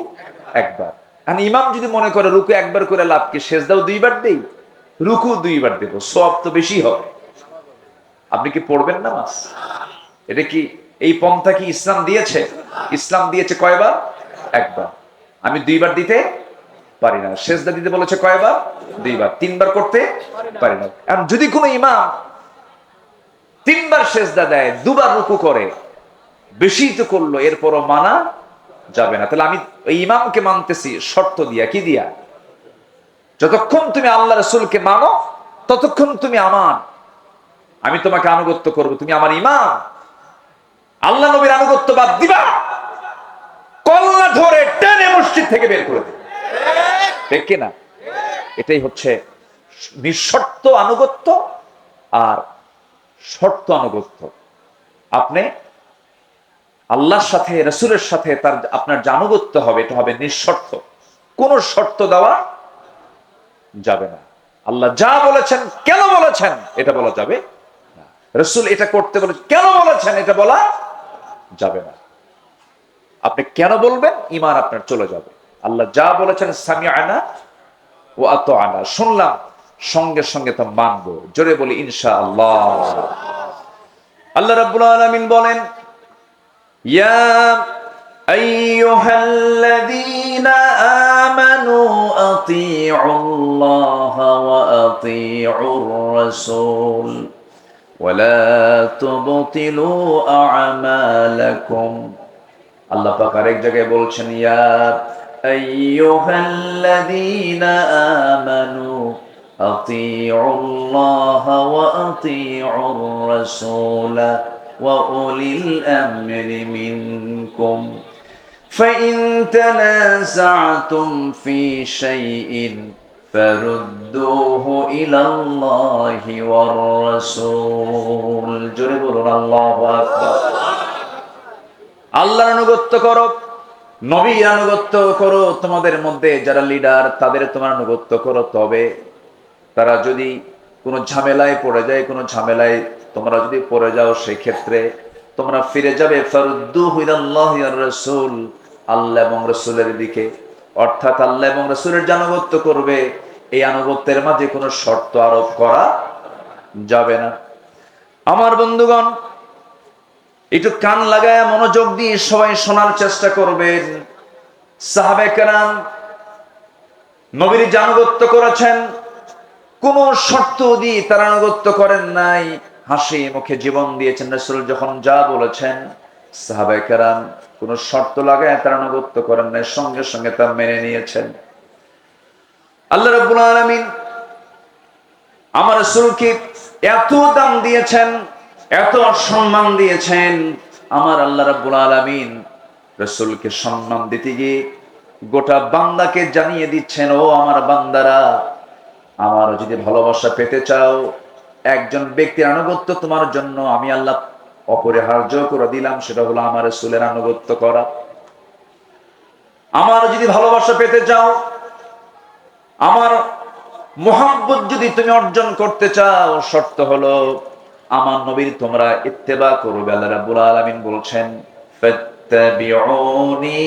1 বার। আর ইমাম যদি মনে করে রুকু 1 বার করে লাভ কি, সেজদাও 2 বার দেই, রুকু 2 বার দেব, সওয়াব তো বেশি হবে। আপনি কি পড়বেন নামাজ? এটা কি, এই পন্থা কি ইসলাম দিয়েছে? ইসলাম দিয়েছে কয়বার? 1 বার। আমি 2 বার দিতে পারি না। সেজদা দিতে বলেছে কয়বার? 2 বার। 3 বার করতে পারি না। আর যদি কোনো ইমাম 3 বার সেজদা দেয়, 2 বার রুকু করে, বেশি তো করলো, এরপরও মানা যাবে না। তাহলে আমি ওই ইমামকে মানতেছি শর্ত দিয়া, কি দিয়া? যতক্ষণ তুমি আল্লাহ রাসূলকে মানো, ততক্ষণ তুমি আমার, আমি তোমাকে আনুগত্য করব, তুমি আমার ইমাম। আল্লাহ নবীর আনুগত্য বাদ দিবা, কল্লা ধরে টেনে মসজিদ থেকে বের করে দেবে, ঠিক কিনা? এটাই হচ্ছে নিঃশর্ত আনুগত্য আর শর্ত আনুগত্য। আপনি আল্লাহর সাথে, রাসূলের সাথে তার আপনার যে আনুগত্য হবে, এটা হবে নিঃশর্ত, কোন শর্ত দেওয়া যাবে না। আল্লাহ যা বলেছেন, কেন বলেছেন, এটা বলা যাবে না। রাসূল এটা করতে বলেছেন, কেন বলেছেন, এটা বলা যাবে না। আপনি কেন বলবেন, ঈমান আপনার চলে যাবে। আল্লাহ যা বলেছেন, সামিআনা ওয়া আতাআনা, শুনলাম, সঙ্গে সঙ্গে তা মানবো, জোরে বলি ইনশাআল্লাহ। আল্লাহ রাব্বুল আলামিন বলেন, ইয়া আইয়ুহাল্লাযীনা আমানু আতিউল্লাহা ওয়া আতিউর রাসূল ওয়া লা তুবতিলু আ'মালাকুম। আল্লাহ পাক আরেক জায়গায় বলছেন, ইয়া আইয়ুহাল্লাযীনা আমানু আতিউল্লাহা ওয়া আতিউর রাসূলা ওয়া উলিল আমরি মিনকুম ফাইন তানাযা'তুম ফি শাইইন ফারুদ্দুহু ইলাল্লাহি ওয়ার রাসূল। জোরে বলুন আল্লাহু আকবার। আল্লাহর আনুগত্য করো, নবীর আনুগত্য করো, তোমাদের মধ্যে যারা লিডার তাদের তোমার আনুগত্য করো। তবে তারা যদি কোনো ঝামেলায় পড়ে যায়, কোনো ঝামেলায় তোমরা যদি পড়ে যাও, সেই ক্ষেত্রে তোমরা ফিরে যাবে ফারুদ্দুহু ইলাল্লাহি ওয়ার রাসূল, আল্লাহ এবং রাসূলের দিকে, অর্থাৎ আল্লাহ এবং রাসূলের যে আনুগত্য করবে, এই আনুগত্যের মাঝে কোনো শর্ত আরোপ করা যাবে না। আমার বন্ধুগণ, একটু কান লাগায় মনোযোগ দিয়ে সবাই শোনার চেষ্টা করবেন। সাহাবায়ে কেরাম নবীর যে আনুগত্য করেছেন, কোন শর্ত দিয়ে তারা আনুগত্য করেন নাই, হাসি মুখে জীবন দিয়েছেন। রাসূল যখন যা বলেছেন, সাহাবায়ে কেরাম কোন শর্ত লাগায় তারা আনুগত্য করেন নাই, সঙ্গে সঙ্গে তা মেনে নিয়েছেন। আল্লাহ রাব্বুল আলামিন আমার রাসূলকে এত দাম দিয়েছেন, এত সম্মান দিয়েছেন। আমার আল্লাহ রাব্বুল আলামিন রাসূলকে সম্মান দিতে গিয়ে গোটা বান্দাকে জানিয়ে দিচ্ছেন, ও আমার বান্দারা, আমার যদি ভালোবাসা পেতে চাও, একজন ব্যক্তির আনুগত্য তোমার জন্য আমি আল্লাহ অপরিহার্য করে দিলাম, সেটা হলো আমার রাসূলের আনুগত্য করা। আমার যদি ভালোবাসা পেতে চাও, আমার মুহাব্বত যদি তুমি অর্জন করতে চাও, শর্ত হলো আমার নবীর তোমরা ইত্তেবা করবে। আল্লাহ রাব্বুল আলামিন বলছেন, ফাত্তাবিউনি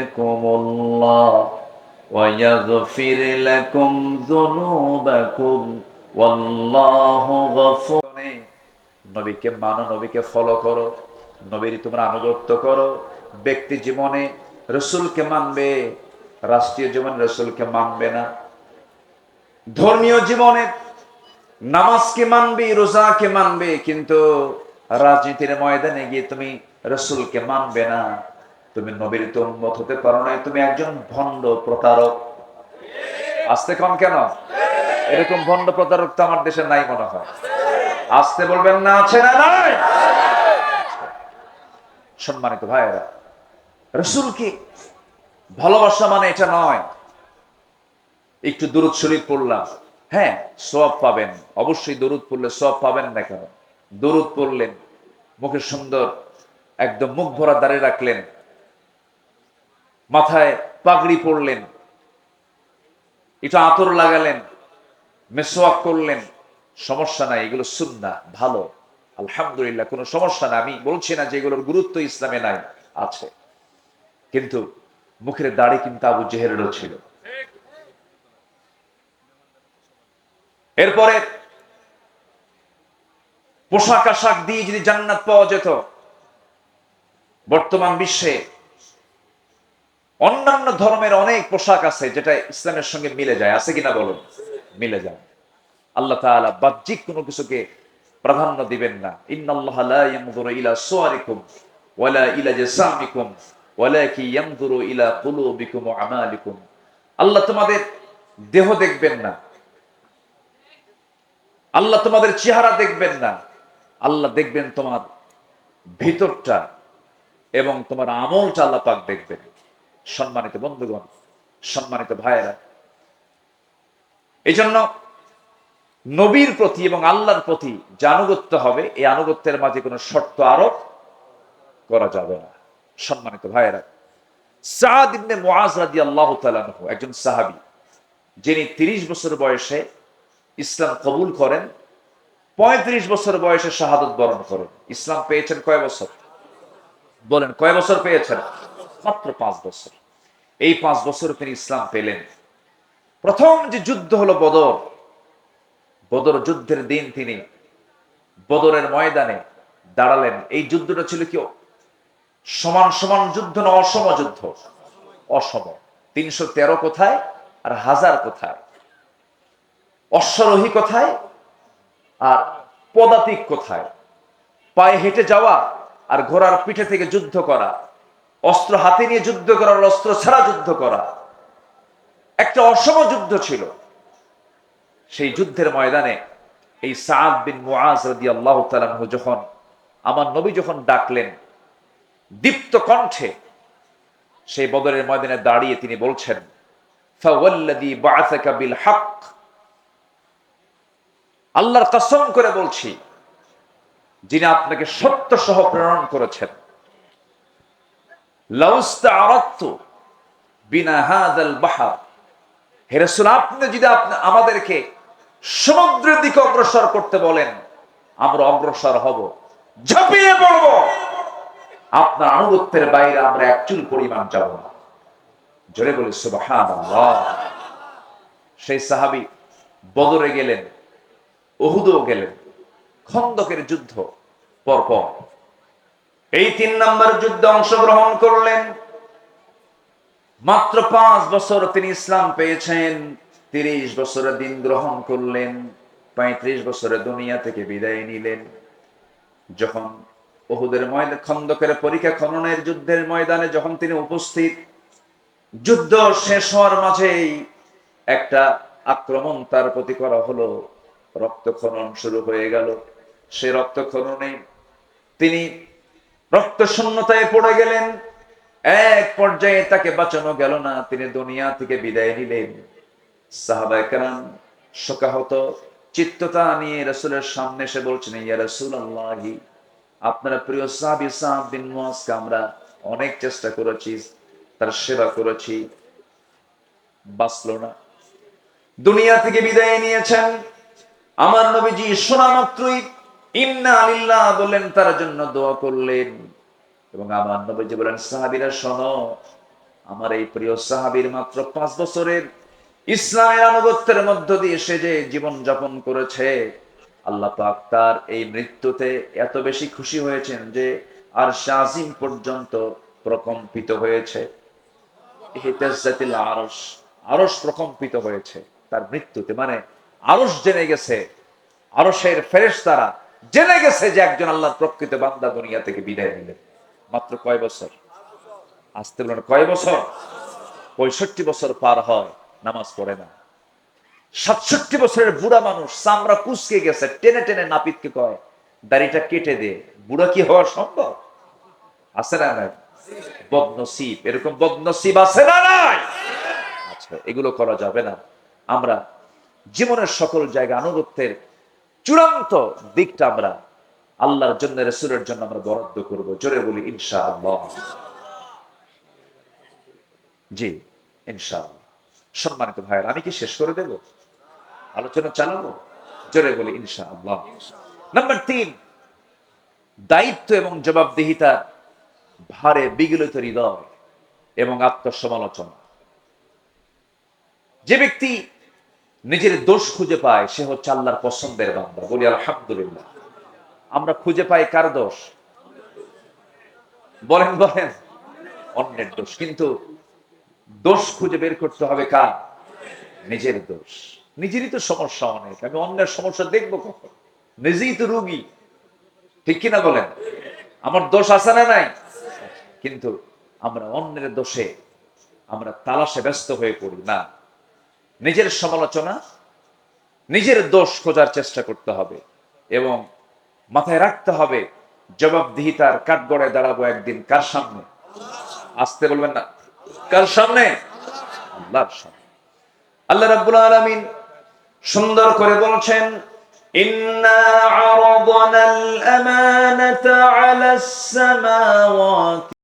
ইউহিব্বুকুমুল্লাহ ওয়া ইয়াগফির লাকুম যুনুবাকুম ওয়াল্লাহু গফুর। নবীকে মানো, নবীকে ফলো করো, নবীর তোমরা আনুগত্য করো। ব্যক্তি জীবনে রাসূলকে মানবে, রাষ্ট্রীয় জীবনে রাসূলকে মানবে না। ধর্মীয় জীবনে নামাজকে মানবে, রোজাকে মানবে, কিন্তু রাজনীতির ময়দানে গিয়ে তুমি রাসূলকে মানবে না। তুমি নবীর উম্মত হতে পারো না, তুমি একজন ভণ্ড প্রতারক। আসতে কম কেন? এরকম ভণ্ড প্রতারক তো আমার দেশে নাই মনে হয়। আসতে বলবেন না, আছে না নাই? সম্মানিত ভাইয়েরা, রাসূলকে ভালোবাসা মানে এটা নয় একটু দরুদ শরীফ পড়লাম, হ্যাঁ সওয়াব পাবেন, অবশ্যই দরুদ পড়লে সওয়াব পাবেন না কেন? দরুদ পড়লেন, মুখে সুন্দর একদম মুখ ভরা দাড়ি রাখলেন, মাথায় পাগড়ি পরলেন, একটু আতর লাগালেন, মেসওয়াক করলেন, সমস্যা নাই, এগুলো সুন্নাহ, ভালো, আলহামদুলিল্লাহ, কোনো সমস্যা না। আমি বলছি না যে এগুলোর গুরুত্ব ইসলামে নাই, আছে। কিন্তু মুখের দাড়ি কিন্তু আবু জেহেলেরও ছিল। এরপরে পোশাক আশাক দিয়ে যদি জান্নাত পাওয়া যেত, বর্তমান বিশ্বে অন্যান্য ধর্মের অনেক পোশাক আছে যেটা ইসলামের সঙ্গে মিলে যায়, আছে কিনা বলুন? মিলে যায়। আল্লাহ তাআলা বাহ্যিক কোনো কিছুকে প্রাধান্য দিবেন না। ইন্নাল্লাহা লা ইয়ানজুরু ইলা সুওয়ারিকুম ওয়ালা ইলা জাসামিকুম ওয়ালাকিন ইয়ানজুরু ইলা কুলুবিকুম ওয়া আমালিকুম। আল্লাহ তোমাদের দেহ দেখবেন না, আল্লাহ তোমাদের চেহারা দেখবেন না, আল্লাহ দেখবেন তোমার ভিতরটা এবং তোমার আমলটা আল্লাহ পাক দেখবেন। সম্মানিত বন্ধুগণ, সম্মানিত ভাইয়েরা, এই জন্য নবীর প্রতি এবং আল্লাহর প্রতি যে আনুগত্য হবে, এই আনুগত্যের মাঝে কোনো শর্ত আরোপ করা যাবে না। সম্মানিত ভাইয়েরা, সাদ ইবনে মুআজ রাদিয়াল্লাহু তাআলা আনহু একজন সাহাবী, যিনি 30 বছর বয়সে ইসলাম কবুল করেন, 35 বছর বয়সে শাহাদাত বরণ করেন। ইসলাম পেয়েছেন কয় বছর? বলেন, কয় বছর পেয়েছেন? মাত্র 5 বছর। এই 5 বছর তিনি ইসলাম পেলেন। প্রথম যে যুদ্ধ হলো বদর, বদর যুদ্ধের দিন তিনি বদরের ময়দানে দাঁড়ালেন। এই যুদ্ধটা ছিল কি সমান সমান যুদ্ধ না অসম যুদ্ধ? অসম। 313 কোথায় আর 1000 কোথায়? অশ্বারোহী কোথায় আর পদাতিক কোথায়? পায়ে হেঁটে যাওয়া আর ঘোড়ার পিঠে থেকে যুদ্ধ করা, অস্ত্র হাতে নিয়ে যুদ্ধ করা, অস্ত্র ছাড়া যুদ্ধ করা, একটা অসম যুদ্ধ ছিল। সেই যুদ্ধের ময়দানে এই সাদ বিন মুআজ রাদিয়াল্লাহু তাআলা আনহু যখন আমার নবী যখন ডাকলেন দীপ্ত কণ্ঠে, সেই বদরের ময়দানে দাঁড়িয়ে তিনি বলছেন, ফাওয়াল্লাযী বা'আসাকা বিল হক, আল্লাহর কসম করে বলছি, যিনি আপনাকে সত্য সহ প্রেরণ করেছেন, লাউস্তাআরাতু বিনা হাযাল বাহর, হে রাসূল, আপনি যদি আমাদেরকে সমুদ্রের দিকে অগ্রসর করতে বলেন, আমরা অগ্রসর হব, ঝাঁপিয়ে পড়ব, আপনার আনুগত্যের বাইরে আমরা এক চুল পরিমাণ যাব না। জোরে বলি সুবহানাল্লাহ। সেই সাহাবী বদরে গেলেন, উহুদও গেলেন, খন্দকের যুদ্ধ পরপর এই ৩ নম্বর যুদ্ধে অংশগ্রহণ করলেন। মাত্র ৫ বছর তিনি ইসলাম পেয়েছেন, ৩০ বছরে দিন গ্রহণ করলেন, ৩৫ বছরে দুনিয়া থেকে বিদায় নিলেন। যখন উহুদের ময়দানে, খন্দকের পরীক্ষা খননের যুদ্ধের ময়দানে যখন তিনি উপস্থিত, যুদ্ধ শেষ হওয়ার মাঝেই একটা আক্রমণ তার প্রতি করা হলো, রক্তক্ষরণ শুরু হয়ে গেল। সে রক্তক্ষরণে তিনি রক্ত শূন্যতায় পড়ে গেলেন। এক পর্যায়ে তাকে বাঁচানো গেল না, তিনি দুনিয়া থেকে বিদায় নিলেন। সাহাবায়ে কেরাম শোকাহত চিত্ততা নিয়ে রাসূলের সামনে এসে বলছেন, ইয়া রাসূলুল্লাহ, আপনার প্রিয় সাহাবী সাদ বিন মুআজকে আমরা অনেক চেষ্টা করেছি, তার সেবা করেছি, বাঁচল না, দুনিয়া থেকে বিদায় নিয়েছেন। আমার নবীজি শোনা মাত্রই ইন্না লিল্লাহ বললেন, তার জন্য দোয়া করলেন। এবং আমার নবীজি বলেন, সাহাবীরা শোনো, আমার এই প্রিয় সাহাবীর মাত্র ৫ বছরের ইসলামের আনুগত্যের মধ্য দিয়ে সে যে জীবন যাপন করেছে, আল্লাহ পাক তার এই মৃত্যুতে এত বেশি খুশি হয়েছেন যে আরশ আজিম পর্যন্ত প্রকম্পিত হয়েছে। ইহতাজ্জাতিল আরশ, আরশ প্রকম্পিত হয়েছে তার মৃত্যুতে। মানে আরশ জেনে গেছে, আরশের ফেরেশতারা জেনে গেছে যে একজন আল্লাহর প্রকৃত বান্দা দুনিয়া থেকে বিদায় নিলেন। মাত্র কয় বছর? আসতে বলেন কয় বছর? ৬৫ বছর পার হয়, নামাজ পড়ে না। ৬৭ বছরের বুড়া মানুষ, চামড়া কুচকে গেছে, টেনে টেনে নাপিতকে কয় দাড়িটা কেটে দে। বুড়া কি হওয়া সম্ভব? আছে না নাই? বদনসিব, এরকম বদনসিব আছে না নাই? আচ্ছা, এগুলো করা যাবে না। আমরা জীবনের সকল জায়গা আনুগত্যের চূড়ান্ত দিকটা আমরা আল্লাহর জন্য, রাসূলের জন্য আমরা বরাদ্দ করব। জোরে বলি ইনশাআল্লাহ। জি, ইনশাআল্লাহ। সম্মানিত ভাইয়েরা, আমি কি শেষ করে দেব? আলোচনা চালাবো? জোরে বলি ইনশাআল্লাহ। নাম্বার ৩, দায়িত্ব এবং জবাবদিহিতা ভারে বিগলিত হৃদয় এবং আত্মসমালোচনা। যে ব্যক্তি নিজের দোষ খুঁজে পায় সে হচ্ছে আল্লাহর পছন্দের বান্দা। বলি আলহামদুলিল্লাহ। আমরা খুঁজে পাই কার দোষ? বলেন বলেন, অন্যের দোষ। কিন্তু দোষ খুঁজে বের করতে হবে কার? নিজের দোষ। নিজেরই তো সমস্যা অনেক, আমি অন্যের সমস্যা দেখবো কখন? নিজেই তো রোগী, ঠিক কিনা বলেন? আমার দোষ আছে না নাই? কিন্তু আমরা অন্যের দোষে আমরা তালাশে ব্যস্ত হয়ে পড়ি না। নিজের সমালোচনা, নিজের দোষ খোঁজার চেষ্টা করতে হবে এবং মাথায় রাখতে হবে জবাবদিহিতার কাঠগড়ায় দাঁড়াবো একদিন কার সামনে? আসতে বলবেন না, কার সামনে? আল্লাহর সামনে। আল্লাহ রাব্বুল আলামিন সুন্দর করে বলছেন, ইন্না আরাদনাল আমানাতা আলাস সামাওয়াতি